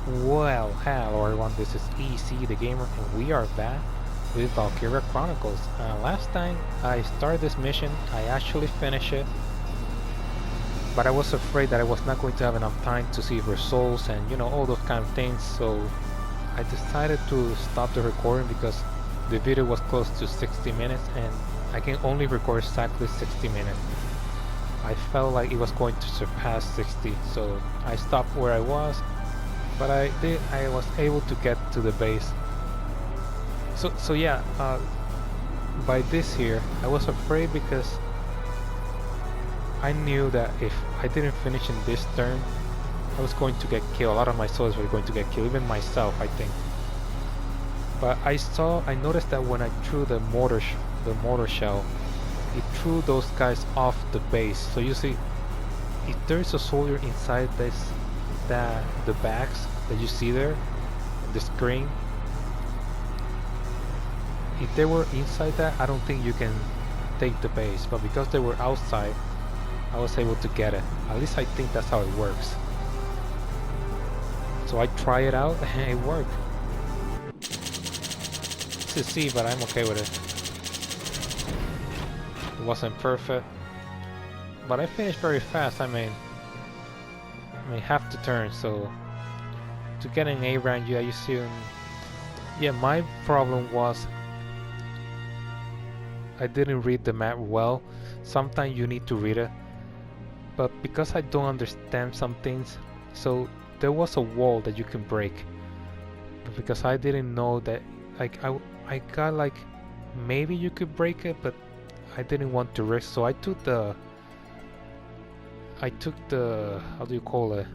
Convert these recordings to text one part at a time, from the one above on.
Well, hello everyone, this is EC the Gamer, and we are back with Valkyria Chronicles. Last time I started this mission, I actually finished it, but I was afraid that I was not going to have enough time to see results and all those kind of things, so I decided to stop the recording because the video was close to 60 minutes and I can only record exactly 60 minutes. I felt like it was going to surpass 60, so I stopped where I was. But I was able to get to the base. So yeah, by this here, I was afraid because I knew that if I didn't finish in this turn, I was going to get killed. A lot of my soldiers were going to get killed, even myself, I think. But I noticed that when I threw the mortar shell, it threw those guys off the base. So you see, if there's a soldier inside the bags that you see there on the screen, if they were inside that, I don't think you can take the base, but because they were outside, I was able to get it. At least I think that's how it works. So I try it out and it worked. To see, but I'm okay with it. It wasn't perfect, but I finished very fast. I mean half the turn, so to get an A rank, you see. Yeah, my problem was I didn't read the map well. Sometimes you need to read it, but because I don't understand some things, so there was a wall that you can break, but because I didn't know that, like I got like maybe you could break it, but I didn't want to risk, so I took the how do you call it,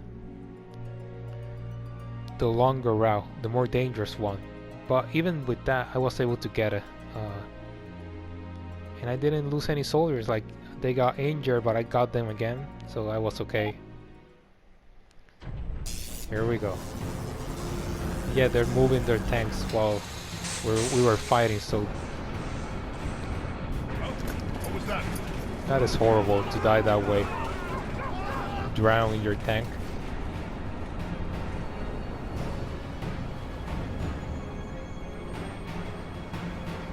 the longer route, the more dangerous one. But even with that, I was able to get it, and I didn't lose any soldiers. Like, they got injured, but I got them again, so I was okay. Here we go. Yeah, they're moving their tanks while we were fighting, so What was that? that is horrible to die that way. Drown in your tank.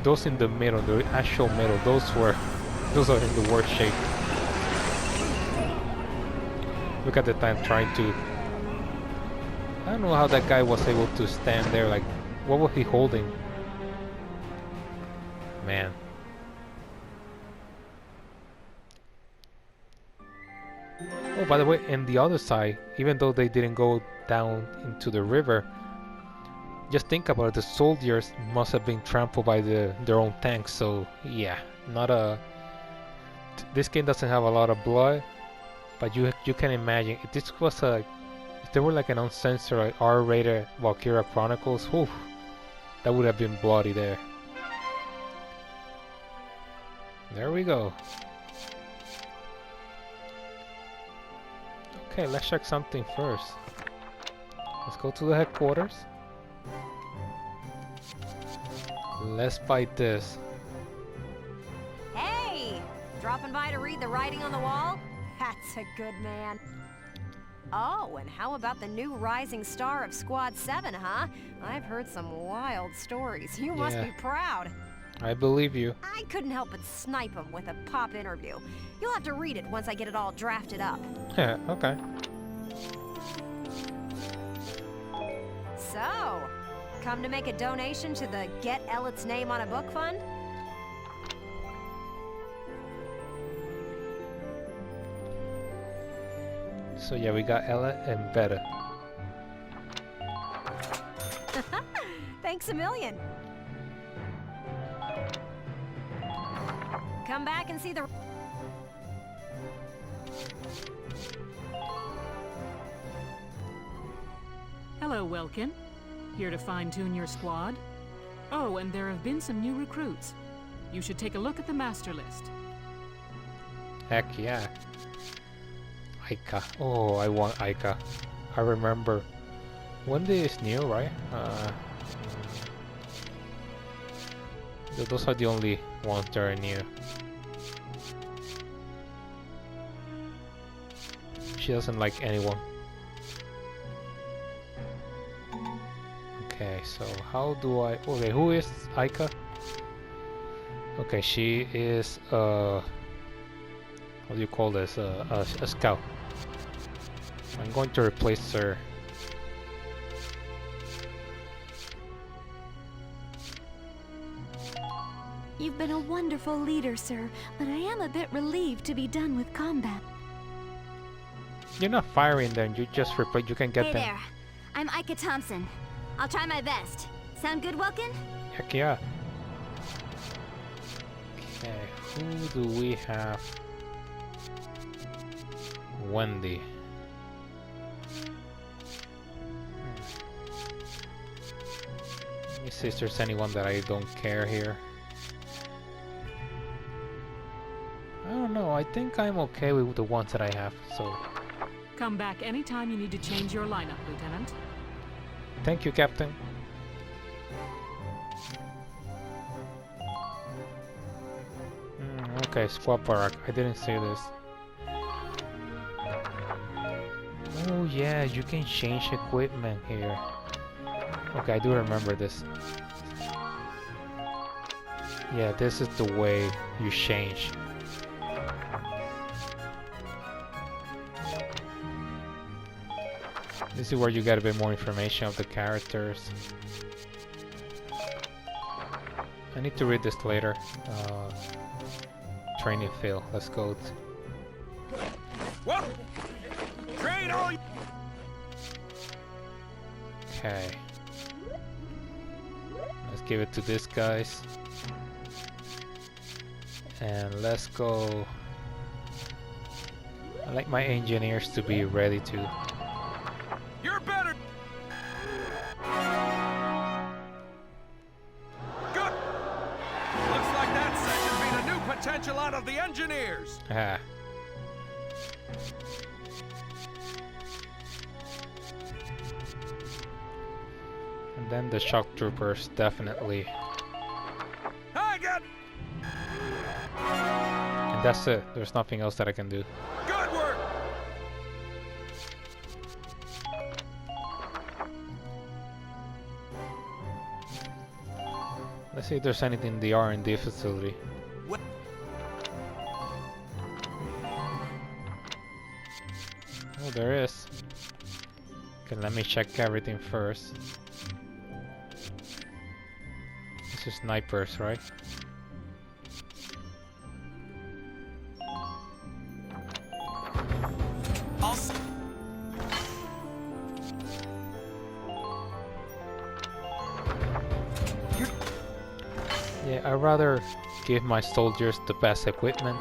Those in the middle, the actual middle, those are in the worst shape. Look at the tank trying to. I don't know how that guy was able to stand there. Like, what was he holding? Man. Oh, by the way, in the other side, even though they didn't go down into the river, just think about it, the soldiers must have been trampled by their own tanks, so yeah, not a... This game doesn't have a lot of blood, but you can imagine, if this was if there were like an uncensored, like R-rated Valkyria Chronicles, whew, that would have been bloody there. There we go. Okay, let's check something first. Let's go to the headquarters. Let's fight this. Hey! Dropping by to read the writing on the wall? That's a good man. Oh, and how about the new rising star of Squad 7, huh? I've heard some wild stories. You must be proud. I believe you. I couldn't help but snipe him with a pop interview. You'll have to read it once I get it all drafted up. Yeah, okay. So, come to make a donation to the Get Elliot's Name on a Book Fund? So yeah, we got Ella and Beta. Thanks a million. Come back and see the... Hello, Welkin. Here to fine-tune your squad? Oh, and there have been some new recruits. You should take a look at the master list. Heck yeah. Aika. Oh, I want Aika. I remember. Wendy is new, right? Those are the only ones that are new. She doesn't like anyone. Okay, so how do I... Okay, who is Aika? Okay, she is what do you call this? A scout. I'm going to replace her. You've been a wonderful leader, sir, but I am a bit relieved to be done with combat. You're not firing them, you just replace. You can get Hey them. there, I'm Ika Thompson. I'll try my best. Sound good, Welkin? Heck yeah. Okay, who do we have? Wendy. Let me see if there's anyone that I don't care here. I don't know, I think I'm okay with the ones that I have, so... Come back anytime you need to change your lineup, Lieutenant. Thank you, Captain. Okay, swap arc. I didn't see this. Oh yeah, you can change equipment here. Okay, I do remember this. Yeah, this is the way you change. This is where you get a bit more information of the characters. I need to read this later. Training field. Let's go. What? Train all. Okay. Let's give it to this guys. And let's go. I like my engineers to be ready to. You're better. Good. Looks like that session beat a new potential out of the engineers. Ah. And then the shock troopers, definitely. I got. And that's it. There's nothing else that I can do. Good work. Let's see if there's anything in the R&D facility. What? Oh, there is. Okay, let me check everything first. This is snipers, right? Yeah, I'd rather give my soldiers the best equipment.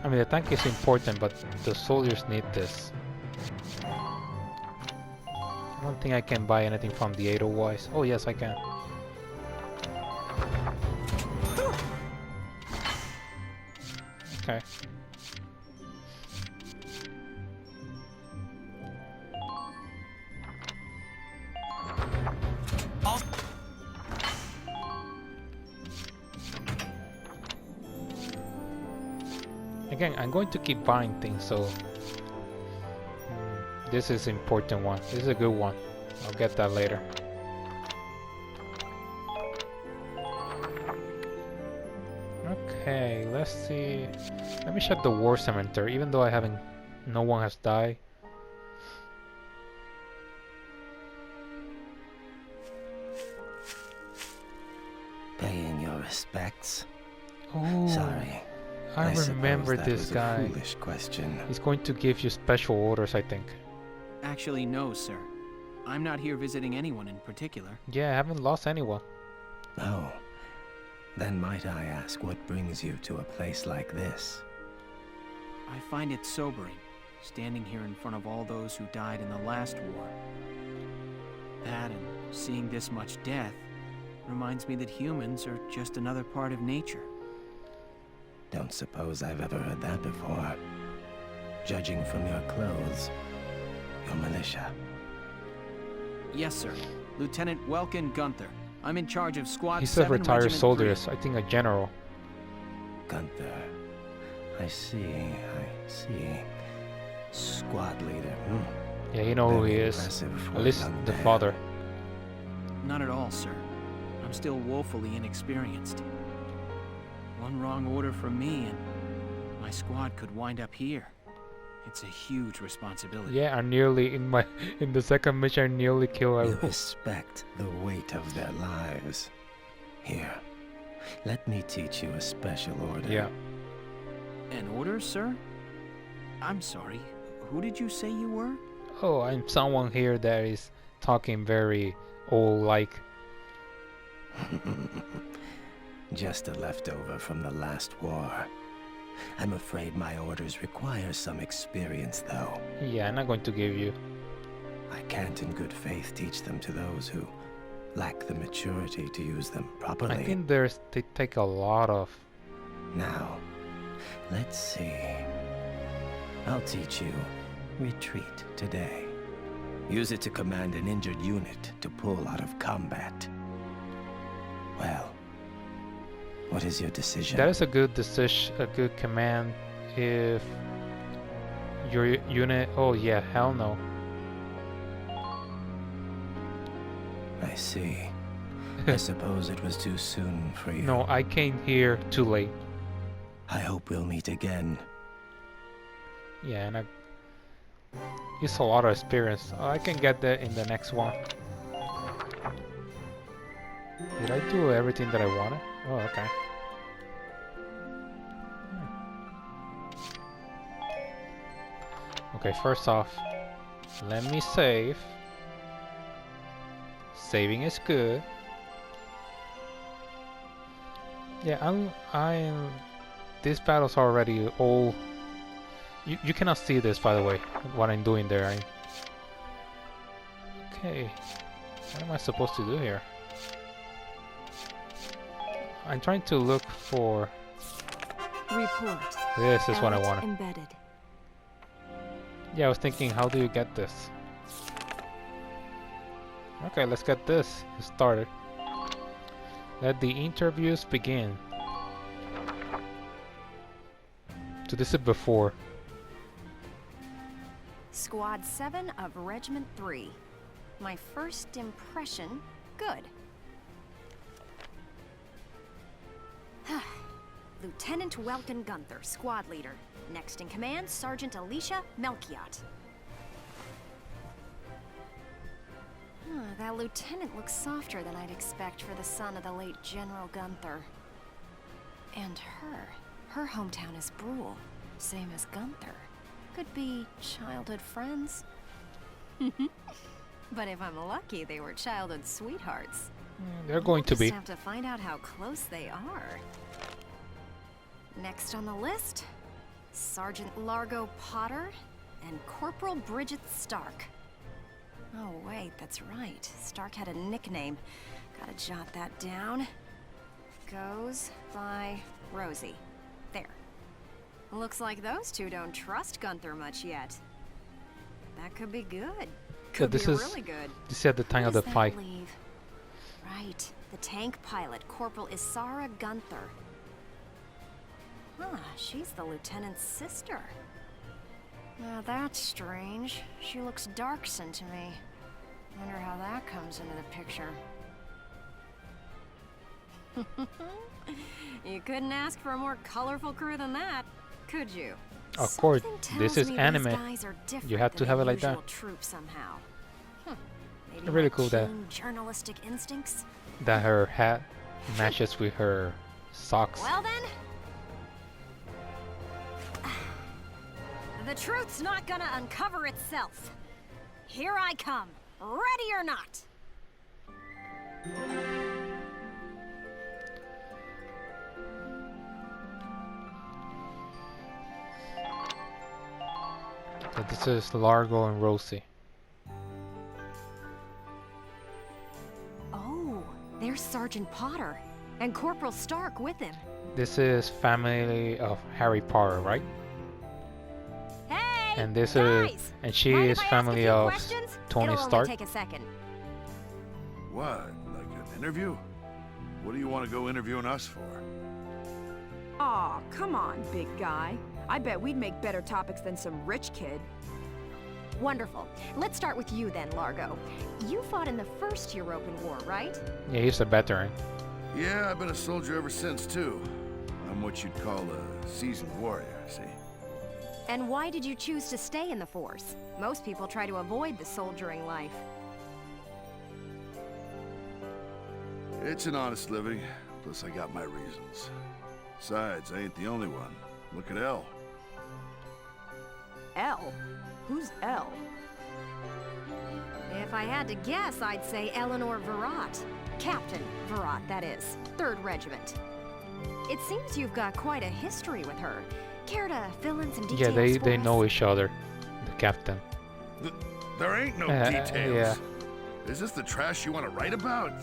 I mean, the tank is important, but the soldiers need this. I don't think I can buy anything from the Edelweiss. Oh yes, I can. Okay. Again, I'm going to keep buying things, so this is an important one. This is a good one. I'll get that later. Okay, let's see. Let me check the war cemetery, even though no one has died. Paying your respects. Oh, Sorry. I suppose remember that this was guy. A foolish question. He's going to give you special orders, I think. Actually, no, sir. I'm not here visiting anyone in particular. Yeah, I haven't lost anyone. Oh. Then might I ask what brings you to a place like this? I find it sobering, standing here in front of all those who died in the last war. That and seeing this much death reminds me that humans are just another part of nature. Don't suppose I've ever heard that before. Judging from your clothes, you're militia. Yes, sir. Lieutenant Welkin Gunther. I'm in charge of Squad He's a 7 retired Regiment soldier, 3. I think a general. Gunther. I see. Squad leader. Yeah, you know who he Very is. impressive for At a least young the man. father. Not at all, sir. I'm still woefully inexperienced. One wrong order from me and my squad could wind up here. It's a huge responsibility. Yeah, I nearly in the second mission I nearly killed You everyone. respect the weight of their lives. Here, let me teach you a special order. Yeah. An order, sir? I'm sorry. Who did you say you were? Oh, I'm someone here that is talking very old-like. Just a leftover from the last war. I'm afraid my orders require some experience, though. Yeah, I'm not going to give you. I can't in good faith teach them to those who lack the maturity to use them properly. I think they take a lot of. Now, let's see. I'll teach you retreat today. Use it to command an injured unit to pull out of combat. Well, what is your decision? That is a good decision, a good command. If your unit, oh yeah, hell no. I see. I suppose it was too soon for you. No, I came here too late. I hope we'll meet again. Yeah, and I use a lot of experience. Oh, I can get that in the next one. Did I do everything that I wanted? Oh, okay. Okay, first off, let me save. Saving is good. Yeah, I'm. This battle's already all. You cannot see this, by the way, what I'm doing there. Okay, what am I supposed to do here? I'm trying to look for. Report. This is what I Alert wanted. Embedded. Yeah, I was thinking, how do you get this? Okay, let's get this started. Let the interviews begin. So this is before. Squad 7 of Regiment 3. My first impression, good. Lieutenant Welkin Gunther, squad leader. Next in command, Sergeant Alicia Melchiot. That lieutenant looks softer than I'd expect for the son of the late General Gunther. And her hometown is Brule, same as Gunther. Could be childhood friends. But if I'm lucky, they were childhood sweethearts. They're going to We'll be. just have to find out how close they are. Next on the list, Sergeant Largo Potter and Corporal Bridget Stark. Oh wait, that's right. Stark had a nickname. Gotta jot that down. Goes by Rosie. There. Looks like those two don't trust Gunther much yet. That could be good. Could this be is really good. this is at the time Who of the does that fight. leave? Right. The tank pilot, Corporal Isara Gunther. Huh, she's the lieutenant's sister. Now that's strange. She looks dark-skinned to me. Wonder how that comes into the picture. You couldn't ask for a more colorful crew than that, could you? Of course, Something this tells is me anime. These guys are different You have to than have the it like that. usual troop somehow. Maybe Really my cool that- keen journalistic instincts. That her hat matches with her socks. Well then, the truth's not gonna uncover itself. Here I come, ready or not. So this is Largo and Rosie. Oh, there's Sergeant Potter and Corporal Stark with him. This is family of Harry Potter, right? Hey, And this guys! is, and she Mind is if I ask a family few of questions? Tony It'll Stark. only take a second. What? Like an interview? What do you want to go interviewing us for? Aw, Aw, come on, big guy. I bet we'd make better topics than some rich kid. Wonderful. Let's start with you then, Largo. You fought in the first European War, right? Yeah, he's a veteran. Yeah, I've been a soldier ever since, too. I'm what you'd call a seasoned warrior, see? And why did you choose to stay in the Force? Most people try to avoid the soldiering life. It's an honest living, plus I got my reasons. Besides, I ain't the only one. Look at Elle. Elle? Who's Elle? If I had to guess, I'd say Eleanor Virat. Captain Virat, that is. 3rd Regiment. It seems you've got quite a history with her. Care to fill in some details Yeah, they for us? know each other. The captain. There ain't no details. Yeah. Is this the trash you want to write about?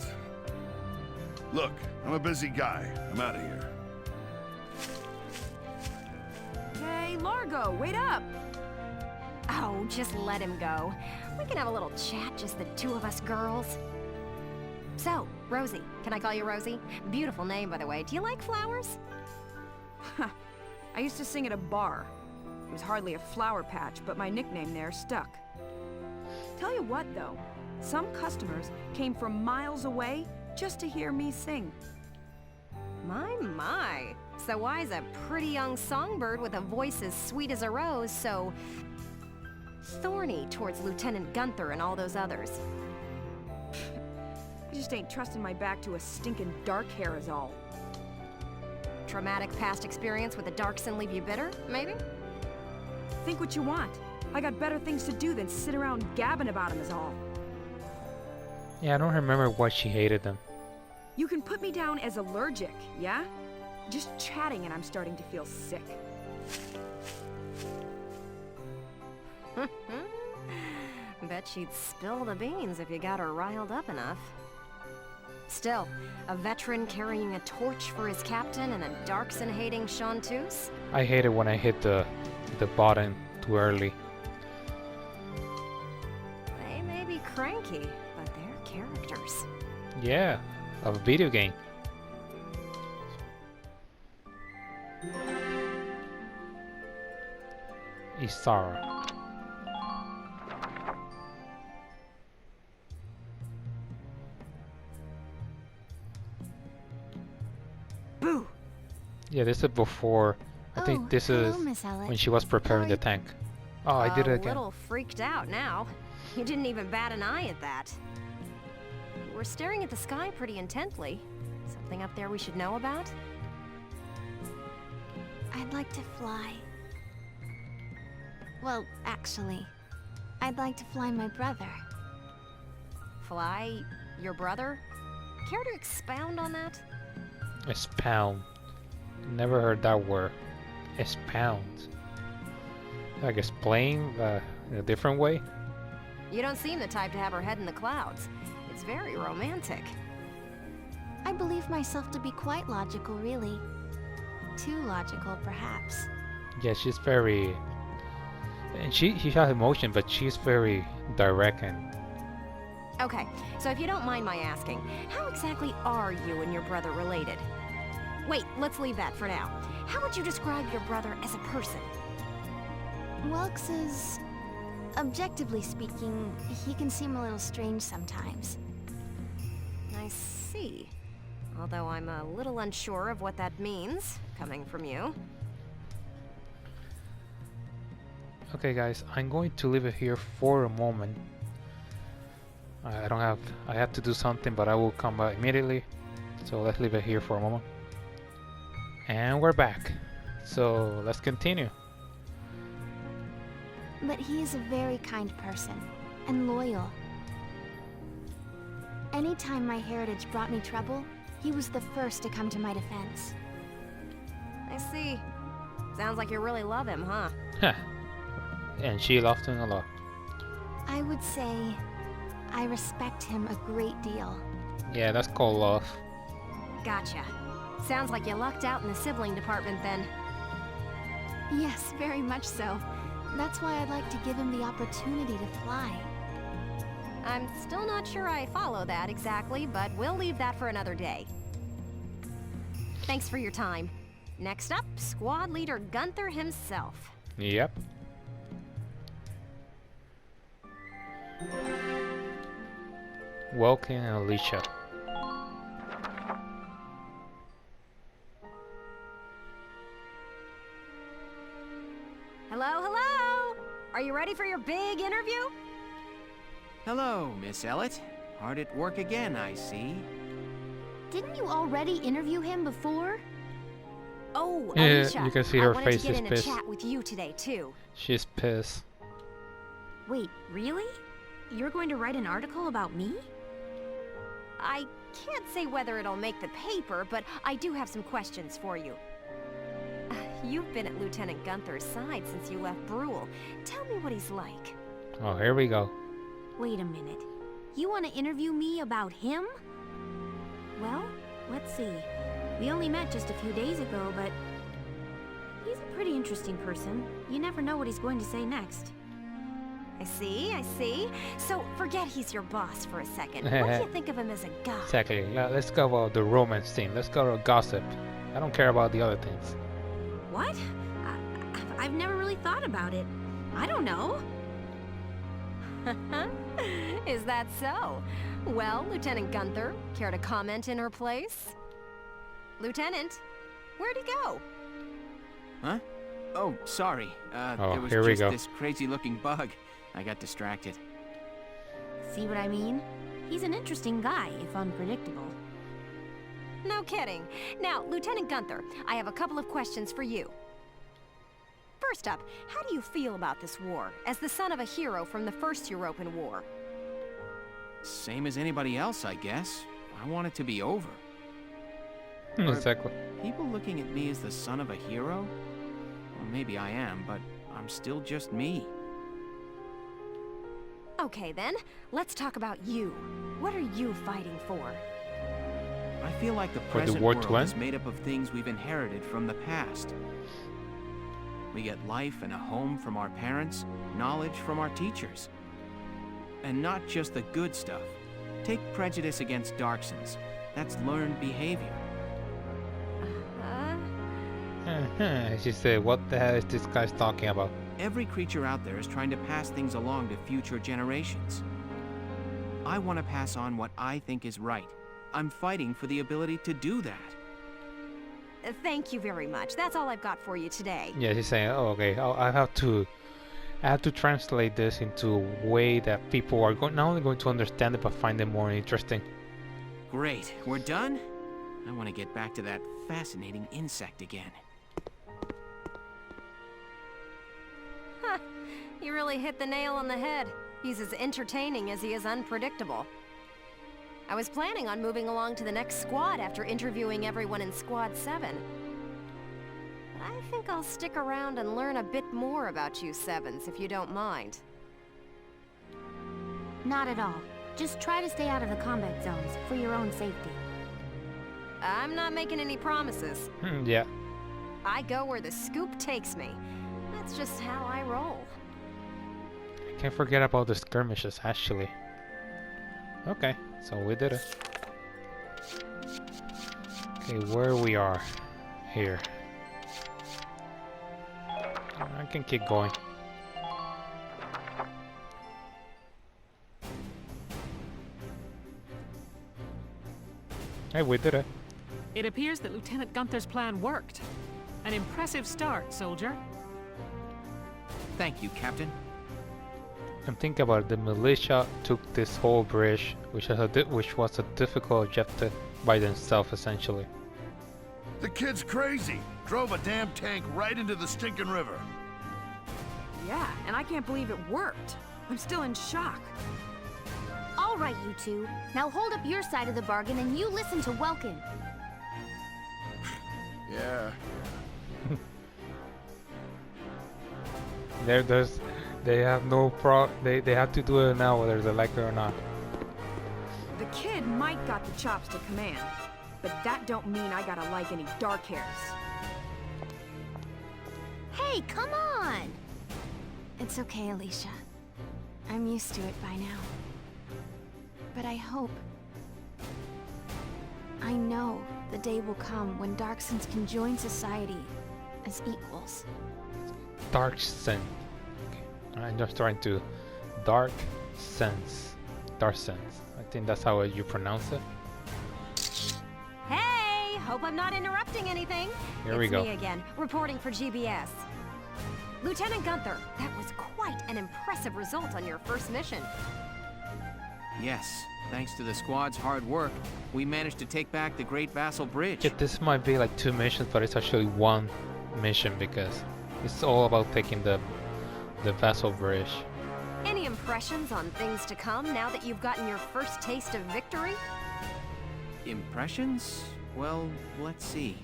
Look, I'm a busy guy. I'm out of here. Hey, Largo, wait up! Oh, just let him go. We can have a little chat, just the two of us girls. So, Rosie. Can I call you Rosie? Beautiful name, by the way. Do you like flowers? I used to sing at a bar. It was hardly a flower patch, but my nickname there stuck. Tell you what, though. Some customers came from miles away just to hear me sing. My. So why's a pretty young songbird with a voice as sweet as a rose so thorny towards Lieutenant Gunther and all those others? I just ain't trusting my back to a stinking dark hair is all. Traumatic past experience with the Darkson leave you bitter, maybe? Think what you want. I got better things to do than sit around gabbing about him is all. Yeah, I don't remember why she hated them. You can put me down as allergic, yeah? Just chatting and I'm starting to feel sick. Bet she'd spill the beans if you got her riled up enough. Still, a veteran carrying a torch for his captain and a Darkson-hating chanteuse? I hate it when I hit the button too early. They may be cranky, but they're characters. Yeah, of a video game. Isara. Boo! Yeah, this is before. I think this is Miss Elliot. when she was preparing the tank. Oh, I did it A again. little freaked out now. You didn't even bat an eye at that. You were staring at the sky pretty intently. Something up there we should know about? I'd like to fly. Well, actually, I'd like to fly my brother. Fly your brother? Care to expound on that? Expound. Never heard that word. Expound. Like explain in a different way? You don't seem the type to have her head in the clouds. It's very romantic. I believe myself to be quite logical, really. Too logical, perhaps. Yeah, she's very... And she has emotion, but she's very direct and... Okay, so if you don't mind my asking, how exactly are you and your brother related? Wait, let's leave that for now. How would you describe your brother as a person? Welks is... objectively speaking, he can seem a little strange sometimes. I see. Although I'm a little unsure of what that means, coming from you. Okay guys, I'm going to leave it here for a moment. I have to do something, but I will come back immediately. So let's leave it here for a moment. And we're back. So let's continue. But he is a very kind person, and loyal. Anytime my heritage brought me trouble, he was the first to come to my defense. I see. Sounds like you really love him, huh? Huh. And she loved him a lot. I would say I respect him a great deal. Yeah, that's called love. Gotcha. Sounds like you lucked out in the sibling department then. Yes, very much so. That's why I'd like to give him the opportunity to fly. I'm still not sure I follow that exactly, but we'll leave that for another day. Thanks for your time. Next up, squad leader Gunther himself. Yep. Welcome, Alicia. Hello, hello! Are you ready for your big interview? Hello, Miss Ellett. Hard at work again, I see. Didn't you already interview him before? Oh, Yeah, Alicia, you can see I her wanted face to get is in a pissed. chat with you today, too. She's pissed. Wait, really? You're going to write an article about me? I can't say whether it'll make the paper, but I do have some questions for you. You've been at Lieutenant Gunther's side since you left Brule. Tell me what he's like. Oh, here we go. Wait a minute. You want to interview me about him? Well, let's see. We only met just a few days ago, but he's a pretty interesting person. You never know what he's going to say next. I see, I see. So, forget he's your boss for a second. What do you think of him as a guy? Exactly. Let's go about the romance scene. Let's go to gossip. I don't care about the other things. What? I've never really thought about it. I don't know. Is that so? Well, Lieutenant Gunther, care to comment in her place? Lieutenant, where'd he go? Huh? Oh, sorry. Oh, there was here we just go. this crazy-looking bug. I got distracted. See what I mean? He's an interesting guy, if unpredictable. No kidding. Now, Lieutenant Gunther, I have a couple of questions for you. First up, how do you feel about this war, as the son of a hero from the First European War? Same as anybody else, I guess. I want it to be over. Exactly. People looking at me as the son of a hero? Well, maybe I am, but I'm still just me. Okay then, let's talk about you. What are you fighting for? I feel like the For the present war world to end? is made up of things we've inherited from the past. We get life and a home from our parents, knowledge from our teachers. And not just the good stuff. Take prejudice against Darksons. That's learned behavior. She said, what the hell is this guy talking about? Every creature out there is trying to pass things along to future generations. I want to pass on what I think is right. I'm fighting for the ability to do that. Thank you very much. That's all I've got for you today. Yeah, she's saying, oh, okay, I have to translate this into a way that people are not only going to understand it, but find it more interesting. Great, we're done? I want to get back to that fascinating insect again. Huh. You really hit the nail on the head. He's as entertaining as he is unpredictable. I was planning on moving along to the next squad after interviewing everyone in Squad 7. But I think I'll stick around and learn a bit more about you Sevens, if you don't mind. Not at all. Just try to stay out of the combat zones for your own safety. I'm not making any promises. Yeah. I go where the scoop takes me. That's just how I roll. Can't forget about the skirmishes, actually. Okay, so we did it. Okay, where we are. Here. I can keep going. Hey, we did it. It appears that Lieutenant Gunther's plan worked. An impressive start, soldier. Thank you, Captain. And think about it, the militia took this whole bridge, which was a difficult objective by themselves, essentially. The kid's crazy. Drove a damn tank right into the stinking river. Yeah, and I can't believe it worked. I'm still in shock. All right, you two. Now hold up your side of the bargain and you listen to Welkin. Yeah. They have no they have to do it now whether they like it or not. The kid might got the chops to command, but that don't mean I gotta like any dark hairs. Hey, come on! It's okay, Alicia. I'm used to it by now. But I hope... I know The day will come when Darksons can join society as equals. Dark Sense. Okay. I'm just trying to Dark Sense. Dark Sense. I think that's how you pronounce it. Hey, hope I'm not interrupting anything. Here we go. It's me again, reporting for GBS. Lieutenant Gunther, that was quite an impressive result on your first mission. Yes, thanks to the squad's hard work, we managed to take back the Great Vassal Bridge. Yeah, this might be like 2 missions, but it's actually 1 mission because it's all about taking the Vassal Bridge. Any impressions on things to come now that you've gotten your first taste of victory? Impressions? Well, let's see.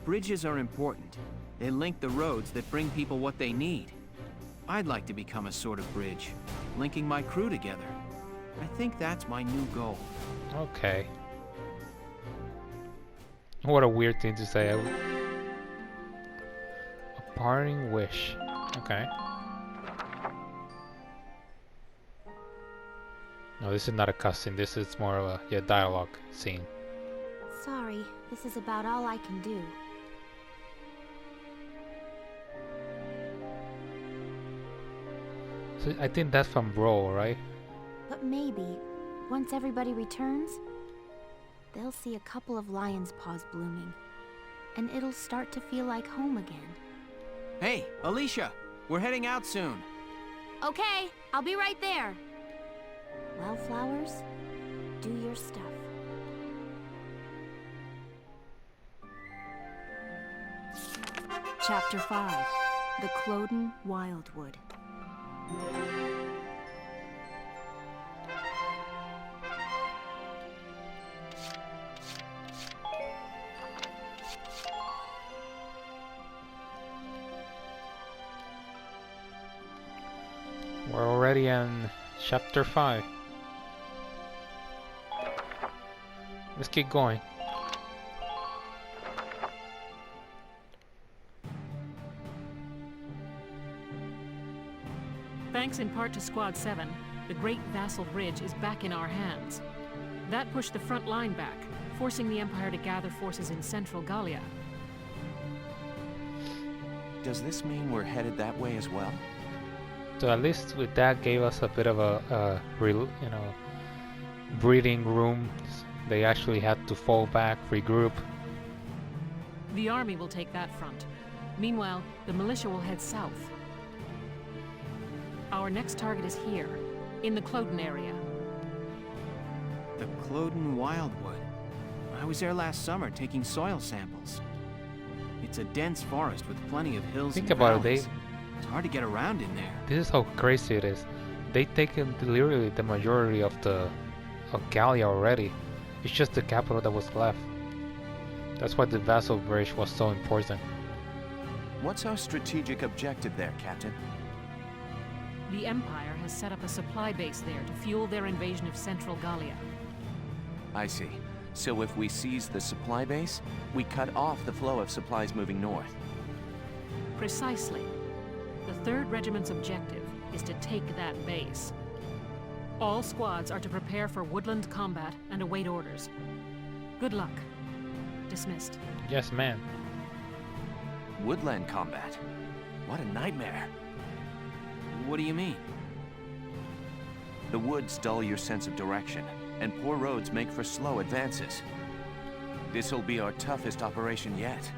Bridges are important. They link the roads that bring people what they need. I'd like to become a sort of bridge, linking my crew together. I think that's my new goal. Okay. What a weird thing to say. A parting wish. Okay. No, this is not a cutscene. This is more of a dialogue scene. Sorry, this is about all I can do. So I think that's from Brawl, right? But maybe, once everybody returns, they'll see a couple of lion's paws blooming, and it'll start to feel like home again. Hey, Alicia! We're heading out soon. Okay, I'll be right there. Wildflowers, do your stuff. Chapter 5. The Cloden Wildwood. We're already in chapter 5. Let's keep going. Thanks in part to Squad 7, the Great Vassal Bridge is back in our hands. That pushed the front line back, forcing the Empire to gather forces in central Gallia. Does this mean we're headed that way as well? So at least with that gave us a bit of a breathing room. They actually had to fall back, regroup. The army will take that front. Meanwhile, the militia will head south. Our next target is here, in the Cloden area. The Cloden Wildwood. I was there last summer taking soil samples. It's a dense forest with plenty of hills Think and about it, valleys. It's hard to get around in there. This is how crazy it is. They taken literally the majority of Gallia already. It's just the capital that was left. That's why the Vassal Bridge was so important. What's our strategic objective there, Captain? The Empire has set up a supply base there to fuel their invasion of central Gallia. I see. So if we seize the supply base, we cut off the flow of supplies moving north. Precisely. The 3rd Regiment's objective is to take that base. All squads are to prepare for woodland combat and await orders. Good luck. Dismissed. Yes, man. Woodland combat? What a nightmare. What do you mean? The woods dull your sense of direction, and poor roads make for slow advances. This'll be our toughest operation yet.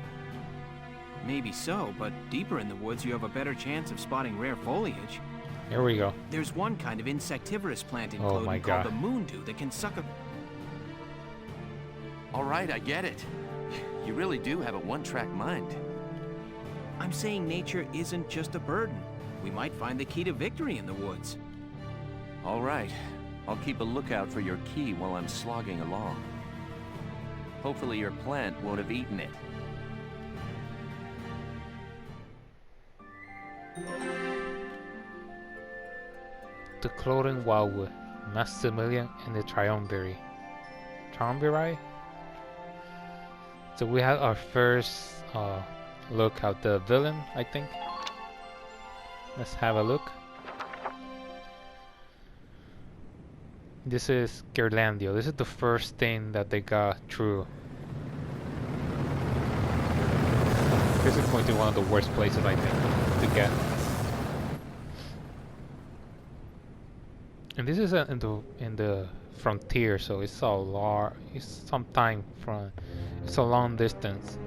Maybe so, but deeper in the woods you have a better chance of spotting rare foliage. Here we go. There's one kind of insectivorous plant in Oh my Cloden called God. the moondew that can suck a... All right, I get it. You really do have a one-track mind. I'm saying nature isn't just a burden. We might find the key to victory in the woods. All right. I'll keep a lookout for your key while I'm slogging along. Hopefully your plant won't have eaten it. The Cloden Wildwood, Maximilian and the Triumvirate. Triumvirate? So we had our first look at the villain, I think. Let's have a look. This is Gerlandio. This is the first thing that they got through This is going to be one of the worst places, I think, to get. And this is in the frontier, so it's it's it's a long distance.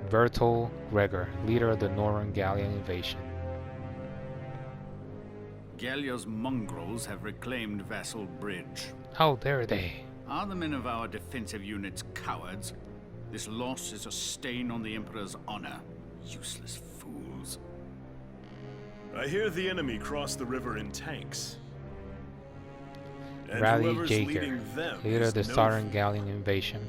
Bertolt Gregor, leader of the Northern Gallian invasion. Gallia's mongrels have reclaimed Vassal Bridge. How dare they? Are the men of our defensive units cowards? This loss is a stain on the Emperor's honor. Useless fools. I hear the enemy crossed the river in tanks. And Rally whoever's Jaeger, leading them leader is of the no Southern Gallian invasion.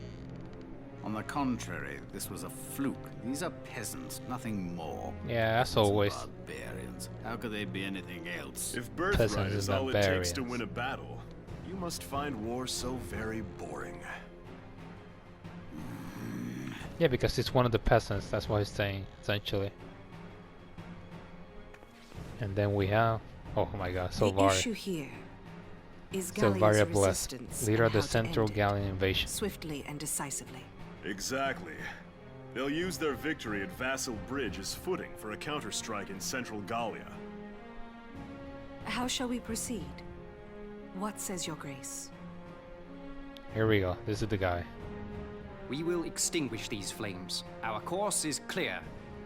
On the contrary, this was a fluke. These are peasants, nothing more. Yeah, as Peasants and always. Barbarians. How could they be anything else? If birthright Peasants is and all it takes barbarians. to win a battle, you must find war so very boring. Yeah, because it's one of the peasants, that's what he's saying, essentially. And then we have, oh my god, The Silvaria. issue here is Silvaria Gallia's Blessed, resistance leader of and the how to Central end it, Gallian invasion. swiftly and decisively. Exactly. They'll use their victory at Vassal Bridge as footing for a counterstrike in Central Gallia. How shall we proceed? What says your grace? Here we go, this is the guy. We will extinguish these flames. Our course is clear.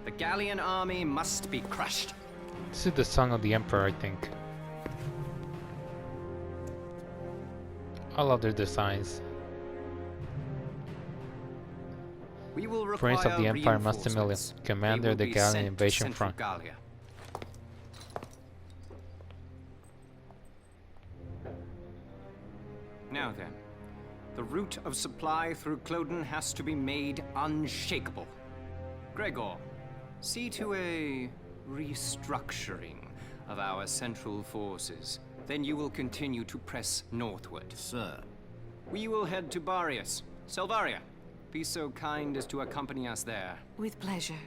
The Gallian army must be crushed. This is the son of the Emperor, I think. I love their designs. We will require Prince of the Empire Maximilian, reinforcements. commander They of the will be Gallian sent to invasion Central front. Gallia. Now then, the route of supply through Cloden has to be made unshakable. Gregor, see to a restructuring of our central forces. Then you will continue to press northward. Sir. We will head to Barius. Silvaria, be so kind as to accompany us there. With pleasure.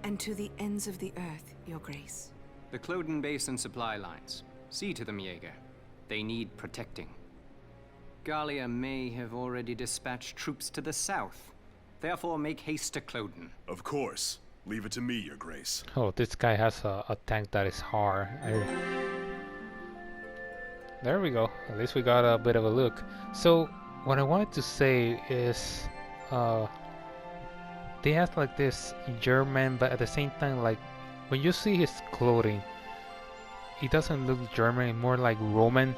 And to the ends of the earth, your grace. The Cloden Basin supply lines. See to them, Jaeger. They need protecting. Gallia may have already dispatched troops to the south. Therefore, make haste to Cloden. Of course. Leave it to me, your grace. Oh, this guy has a tank that is hard. There we go. At least we got a bit of a look. So, what I wanted to say is, they have like this German, but at the same time, like when you see his clothing, he doesn't look German, more like Roman.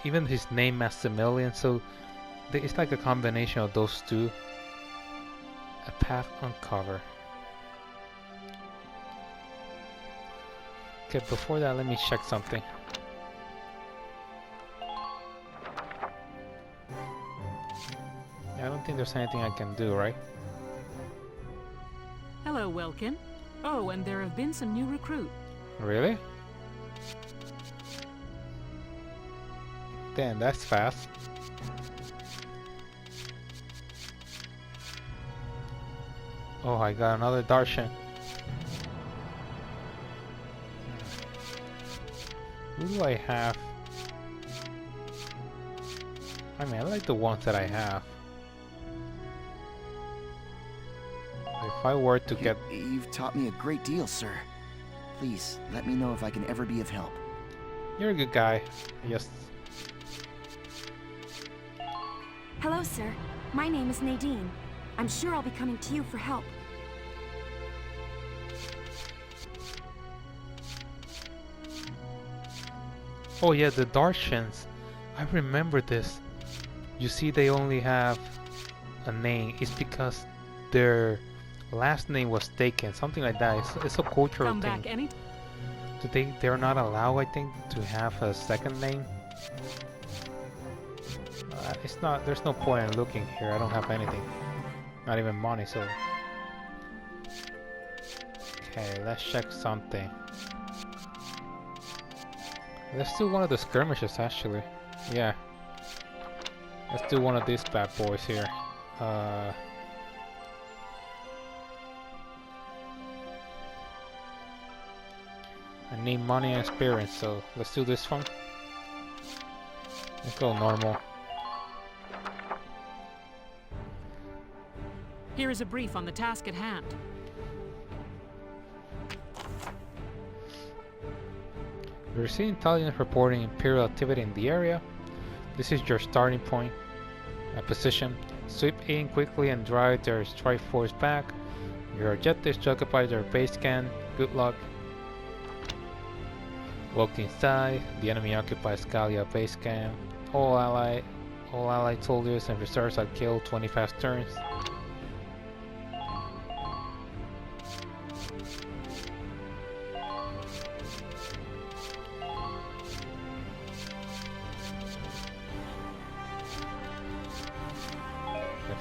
Even his name Maximilian, so it's like a combination of those two. A path uncover. Okay, before that, let me check something. Yeah, I don't think there's anything I can do, right? Hello, Welkin. Oh, and there have been some new recruit. Really? Damn, that's fast. Oh, I got another Darshan. Who do I have? I mean, I like the ones that I have. If I were to get... You've taught me a great deal, sir. Please, let me know if I can ever be of help. You're a good guy. Just... Hello, sir. My name is Nadine. I'm sure I'll be coming to you for help. Oh yeah, the Darshans. I remember this. You see, they only have a name. It's because their last name was taken, something like that. It's a cultural Come thing. back any. They're not allowed, I think, to have a second name. It's not. There's no point in looking here. I don't have anything, not even money. So, okay, let's check something. Let's do one of the skirmishes, actually. Yeah. Let's do one of these bad boys here. I need money and experience, so let's do this one. Let's go normal. Here is a brief on the task at hand. We receive intelligence reporting Imperial activity in the area. This is your starting point. Position. Sweep in quickly and drive their strike force back. Your objective is to occupy their base camp. Good luck. Walk inside. The enemy occupies Scalia base camp. All allied soldiers and reserves are killed 20 fast turns.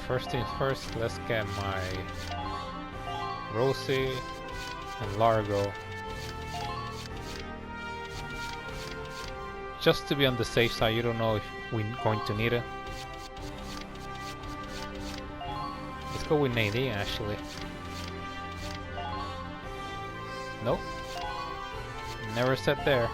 First things first, let's get my Rosie and Largo. Just to be on the safe side, you don't know if we're going to need it. Let's go with Nadine actually. Nope. Never sat there.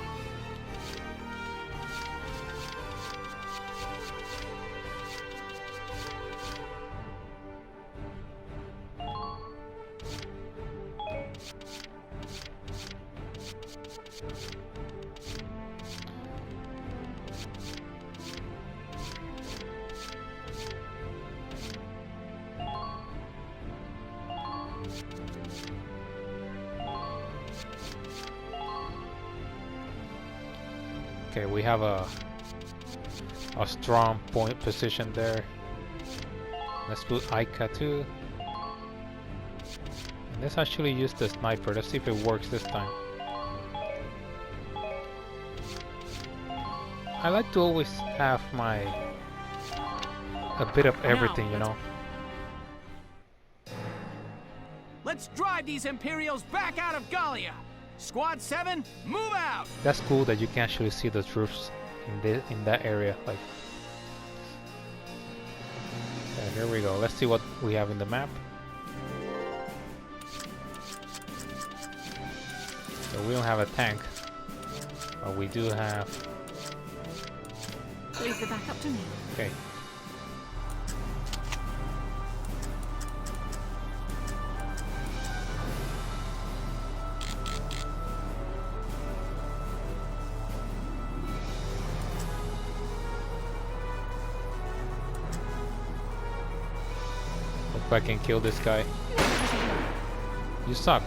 Okay, we have a strong point position there. Let's put Aika too. And let's actually use the sniper. Let's see if it works this time. I like to always have a bit of everything, you know. Let's drive these Imperials back out of Gallia! Squad 7, move out! That's cool that you can actually see the troops in that area. Like, okay, here we go. Let's see what we have in the map. So we don't have a tank, but we do have. Leave the back up to me. Okay. Hope I can kill this guy. You suck.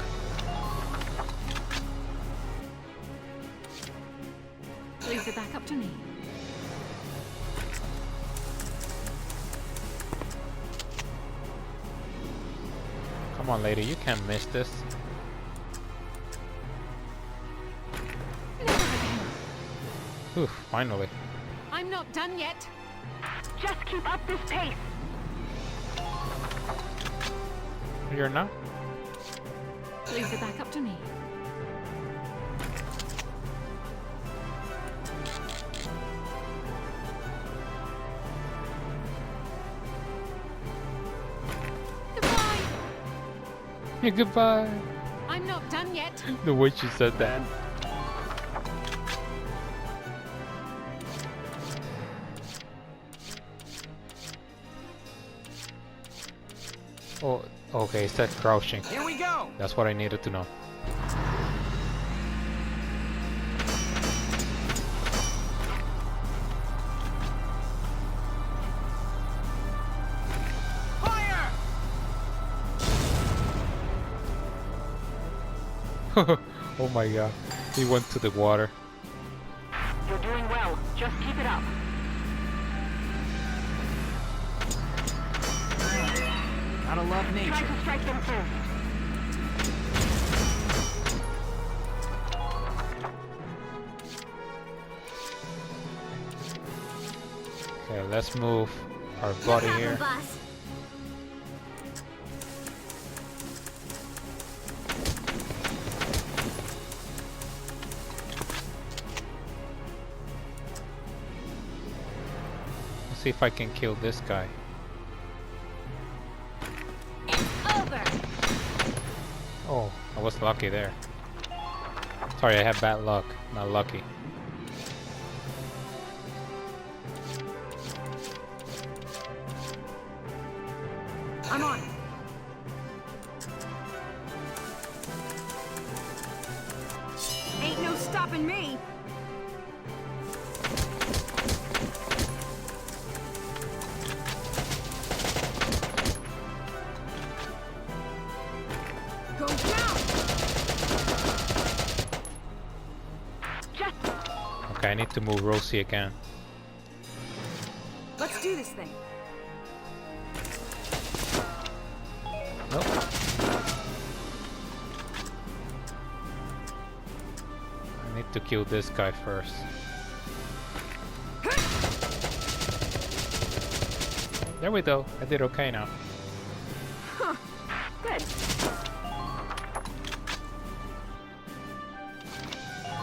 Leave the back up to me. Come on, lady, you can't miss this. Oof, finally. I'm not done yet. Just keep up this pace. You're not? Leave the back up to me. Yeah, goodbye. I'm not done yet. The way she said that. Oh, okay, it said crouching. Here we go! That's what I needed to know. Oh my god, he went to the water. You're doing well. Just keep it up. Gotta love nature. Try to strike them first. Okay, let's move our body here. See if I can kill this guy. It's over. Oh, I was lucky there. Sorry, I had bad luck, not lucky. I'm on. stopping me. Go down. Okay, I need to move Rosie again. Let's do this thing. Nope. I need to kill this guy first. There we go. I did okay now. Huh. Good.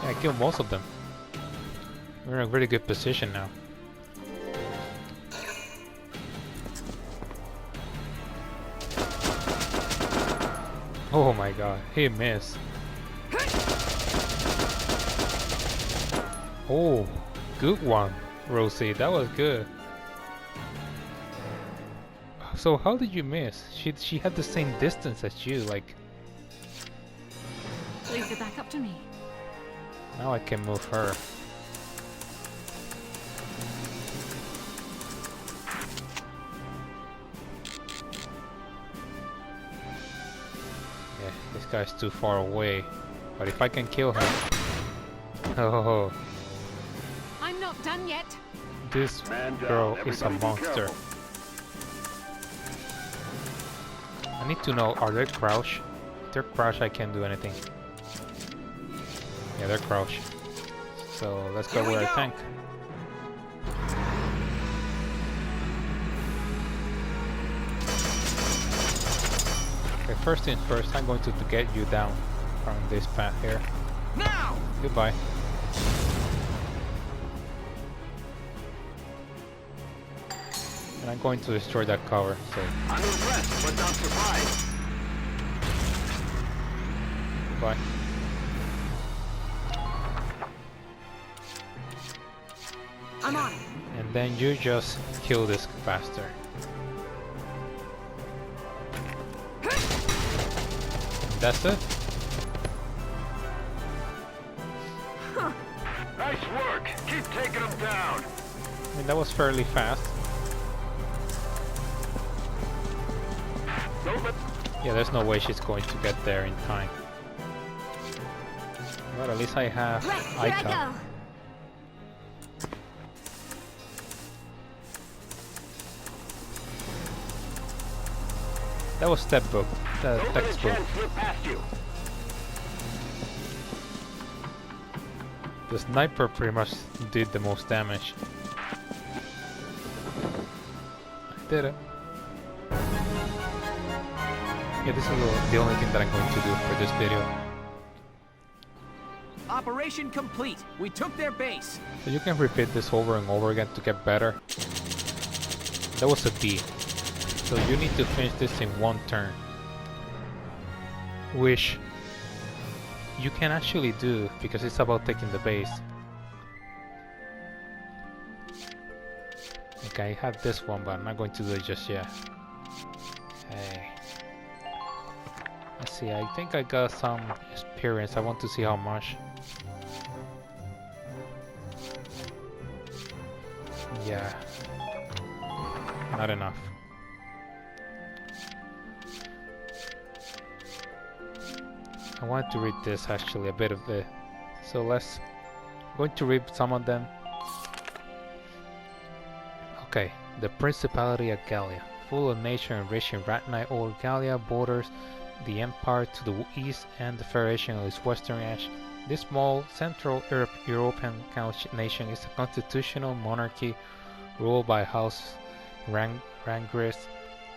Yeah, I killed most of them. We're in a really good position now. Oh my god, he missed. Oh, good one, Rosie. That was good. So how did you miss? She had the same distance as you, like. Leave it back up to me. Now I can move her. Yeah, this guy's too far away. But if I can kill him. Oh, I'm not done yet. this girl is a monster. I need to know, are they crouch? If they're crouch, I can't do anything. Yeah, they're crouch. So let's go with our tank. Okay, first things first, I'm going to get you down from this path here. Now! Goodbye. And I'm going to destroy that cover, so... I'm impressed, but not surprised. Goodbye. I'm on it. And then you just kill this bastard. That's it? Huh. Nice work. Keep taking them down. I mean, that was fairly fast. Yeah, there's no way she's going to get there in time. But at least I have Right, here I icon. go. That was step book. Textbook. The sniper pretty much did the most damage. I did it. Yeah, this is the only thing that I'm going to do for this video. Operation complete. We took their base. So you can repeat this over and over again to get better. That was a B. So you need to finish this in one turn. Which you can actually do because it's about taking the base. Okay, I have this one, but I'm not going to do it just yet. Okay. Let's see, I think I got some experience. I want to see how much. Yeah. Not enough. I wanted to read this actually, a bit of it. So I'm going to read some of them. Okay, the Principality of Gallia, full of nature and rich in Ratnai or Gallia, borders the Empire to the east and the Federation on its western edge. This small Central European nation is a constitutional monarchy ruled by House Rangris,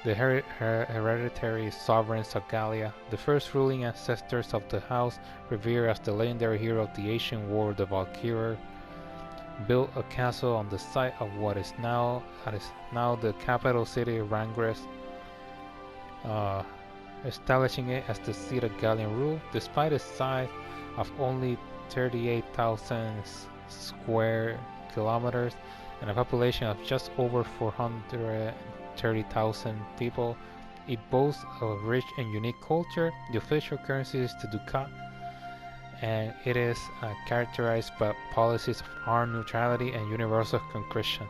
the hereditary sovereigns of Gallia, the first ruling ancestors of the house, revered as the legendary hero of the ancient war, the Valkyria, built a castle on the site of what is now the capital city of Rangris, establishing it as the seat of Gallian rule, despite its size of only 38,000 square kilometers and a population of just over 430,000 people. It boasts a rich and unique culture. The official currency is the ducat, and it is characterized by policies of armed neutrality and universal concretion.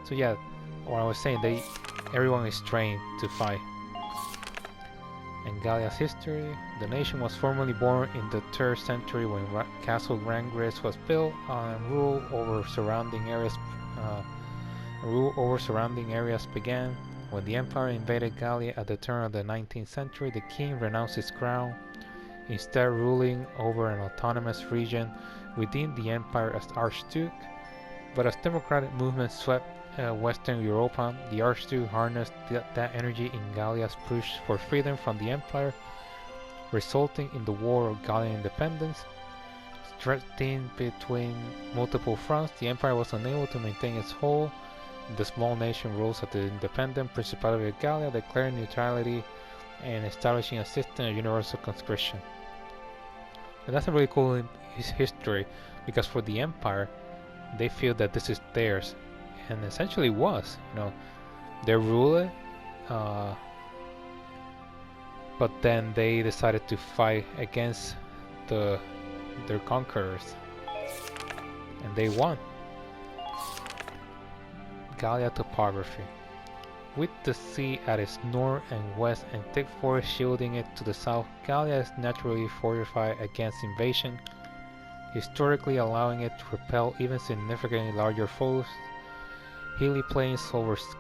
So yeah, what I was saying, everyone is trained to fight. In Gallia's history, the nation was formally born in the 3rd century when Castle Rangris was built and rule over surrounding areas began. When the Empire invaded Gallia at the turn of the 19th century, the king renounced his crown, instead ruling over an autonomous region within the Empire as Archduke. But as democratic movements swept Western Europa, the Archduke harnessed that energy in Gallia's push for freedom from the Empire, resulting in the War of Gallian Independence. Stretching between multiple fronts, the Empire was unable to maintain its hold. The small nation rose as the independent Principality of Gallia, declaring neutrality and establishing a system of universal conscription. And that's a really cool history, because for the Empire, they feel that this is theirs, and essentially was, they rule it, but then they decided to fight against their conquerors, and they won. Gallia topography. With the sea at its north and west and thick forest shielding it to the south, Gallia is naturally fortified against invasion, historically allowing it to repel even significantly larger foes. Hilly plains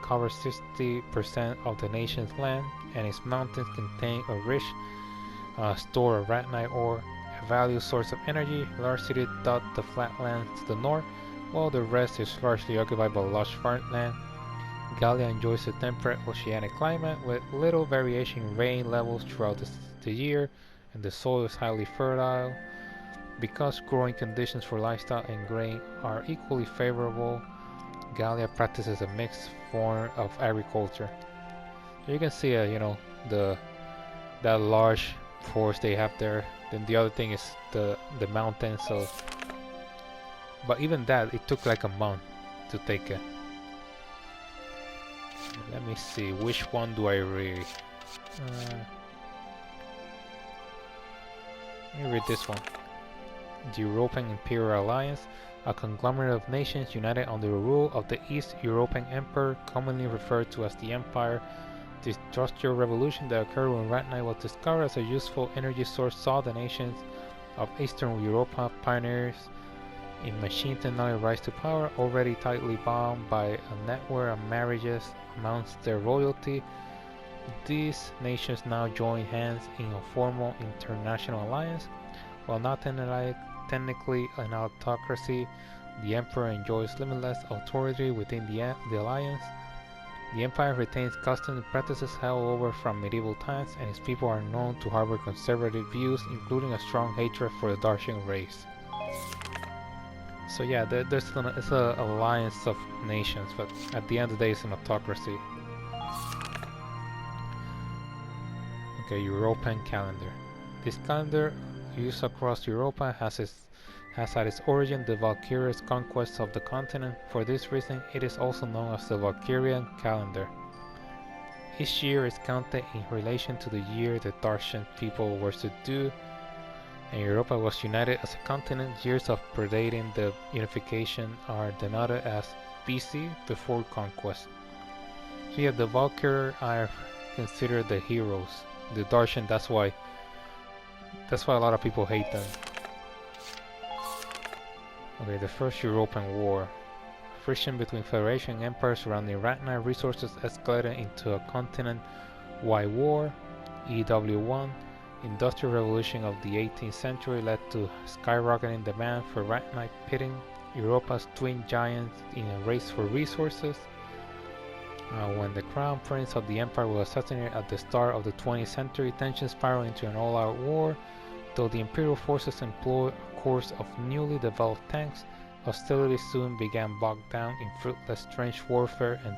cover 60% of the nation's land, and its mountains contain a rich store of ratnite ore, a valuable source of energy. Large cities dot the flatlands to the north, while the rest is largely occupied by lush farmland. Gallia enjoys a temperate oceanic climate with little variation in rain levels throughout the year, and the soil is highly fertile. Because growing conditions for livestock and grain are equally favorable, Gallia practices a mixed form of agriculture. You can see, that large forest they have there. Then the other thing is the mountains. So, but even that, it took like a month to take it. Let me see, which one do I read? Let me read this one. The European Imperial Alliance, a conglomerate of nations united under the rule of the East European Emperor, commonly referred to as the Empire. This industrial revolution that occurred when ratnite was discovered as a useful energy source saw the nations of Eastern Europa, pioneers in machine technology, rise to power. Already tightly bound by a network of marriages amongst their royalty, these nations now join hands in a formal international alliance. While not technically an autocracy, the Emperor enjoys limitless authority within the alliance. The Empire retains customs and practices held over from medieval times, and its people are known to harbor conservative views, including a strong hatred for the Darshan race. So yeah, it's an alliance of nations, but at the end of the day, it's an autocracy. Okay, European calendar. This calendar, used across Europa, has at its origin the Valkyria's conquest of the continent. For this reason, it is also known as the Valkyrian calendar. Each year is counted in relation to the year the Darshan people were subdued, and Europa was united as a continent. Years of predating the unification are denoted as BC, before conquest. So yeah, the Valkyrie are considered the heroes. The Darshan, that's why a lot of people hate them. Okay, the First European War. Friction between Federation and Empire surrounding ratnite resources escalated into a continent-wide war. EW1. Industrial Revolution of the 18th century led to skyrocketing demand for ratnite, pitting Europa's twin giants in a race for resources. When the crown prince of the empire was assassinated at the start of the 20th century, tensions spiraled into an all-out war. Though the imperial forces employed a course of newly developed tanks, hostilities soon began bogged down in fruitless trench warfare, and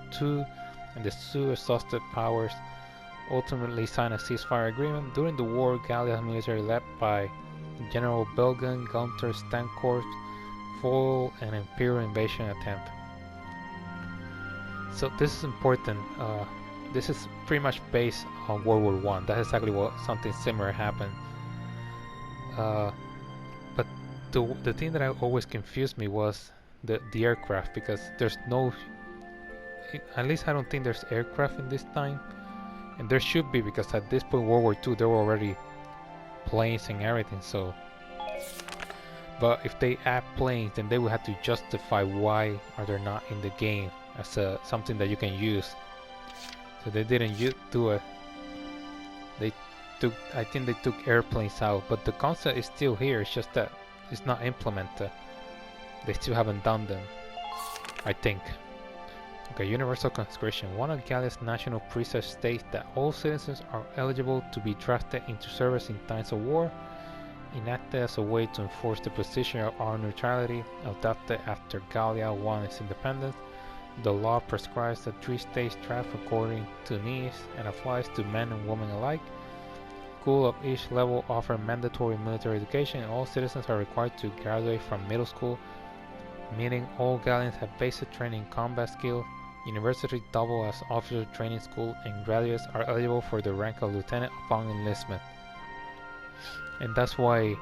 the two exhausted powers ultimately signed a ceasefire agreement. During the war, Gallia's military, led by General Belgan Gunther Stankorps, foiled an imperial invasion attempt. So this is important. This is pretty much based on World War I. That's exactly what something similar happened. But the thing that always confused me was the aircraft, because there's no, at least I don't think there's aircraft in this time, and there should be, because at this point World War II there were already planes and everything. So, but if they add planes, then they would have to justify why are they not in the game as something that you can use. So they didn't do it. I think they took airplanes out, but the concept is still here. It's just that it's not implemented. They still haven't done them, I think. Okay, Universal Conscription. One of Gallia's national precepts states that all citizens are eligible to be drafted into service in times of war, enacted as a way to enforce the position of our neutrality, adopted after Gallia won its independence. The law prescribes a 3-stage draft according to needs and applies to men and women alike. Schools of each level offer mandatory military education, and all citizens are required to graduate from middle school, meaning all Gallians have basic training in combat skill. University double as officer training school, and graduates are eligible for the rank of lieutenant upon enlistment. And that's why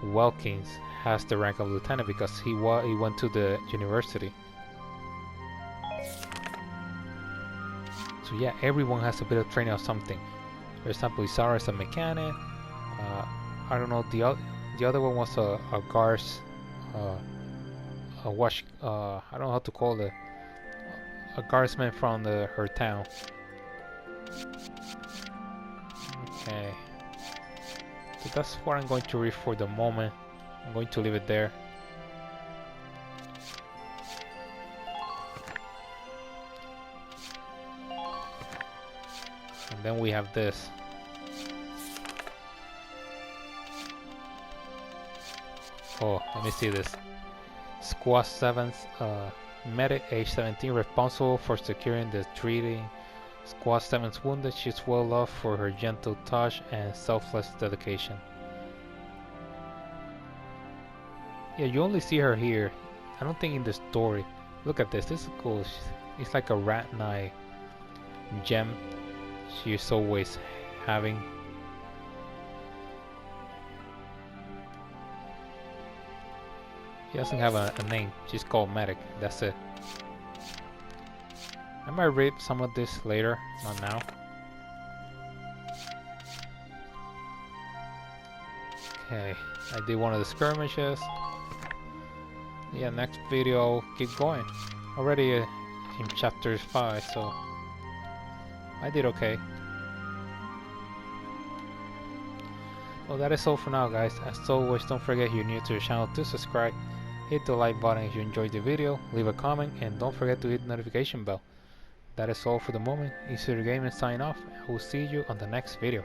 Welkins has the rank of lieutenant, because he went to the university. So yeah, everyone has a bit of training of something. For example, Isara is a mechanic. I don't know, the other one was a guards, a wash. I don't know how to call it. A guardsman from her town. Okay. So that's what I'm going to read for the moment. I'm going to leave it there. And then we have this. Oh, let me see this. Squad 7's medic, age 17, responsible for securing the treaty. Squad 7's wounded. She's well loved for her gentle touch and selfless dedication. Yeah, you only see her here. I don't think in the story. Look at this. This is cool. It's like a rat eye gem she's always having. She doesn't have a name. She's called Medic. That's it. I might read some of this later, not now. Okay, I did one of the skirmishes. Yeah, next video, keep going. Already in chapter 5, so I did okay. Well, that is all for now, guys. As always, don't forget, if you're new to the channel, to subscribe, hit the like button if you enjoyed the video, leave a comment, and don't forget to hit the notification bell. That is all for the moment. Easier Gaming sign off. I will see you on the next video.